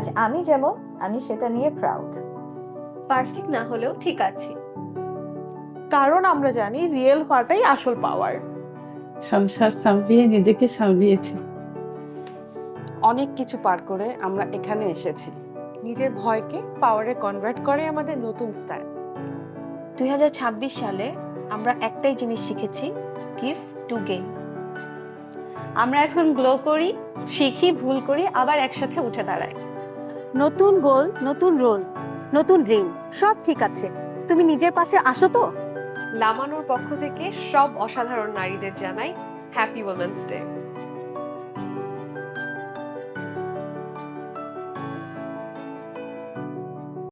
আজ আমি যেমন, আমি সেটা নিয়ে প্রাউড। পারফেক্ট না হলেও ঠিক আছে। কারণ আমরা জানি রিয়েল হওয়াটাই আসল পাওয়ার। সংসার সামলিয়ে নিজেকে সামলিয়েছি। অনেক কিছু পার করে আমরা এখানে এসেছি। নিজের ভয়কে পাওয়ারে কনভার্ট করে আমাদের নতুন স্টাইল। 2026 সালে আমরা একটাই জিনিস শিখেছি, গিভ টু গেইন। আমরা এখন গ্লো করি, শিখি, ভুল করি, আবার একসাথে উঠে দাঁড়াই। নতুন গোল, নতুন রোল, নতুন ড্রিম, সব ঠিক আছে। তুমি নিজের পাশে আসো তো। লামানোর পক্ষ থেকে সব অসাধারণ নারীদের জানাই হ্যাপি ওমেন্স ডে।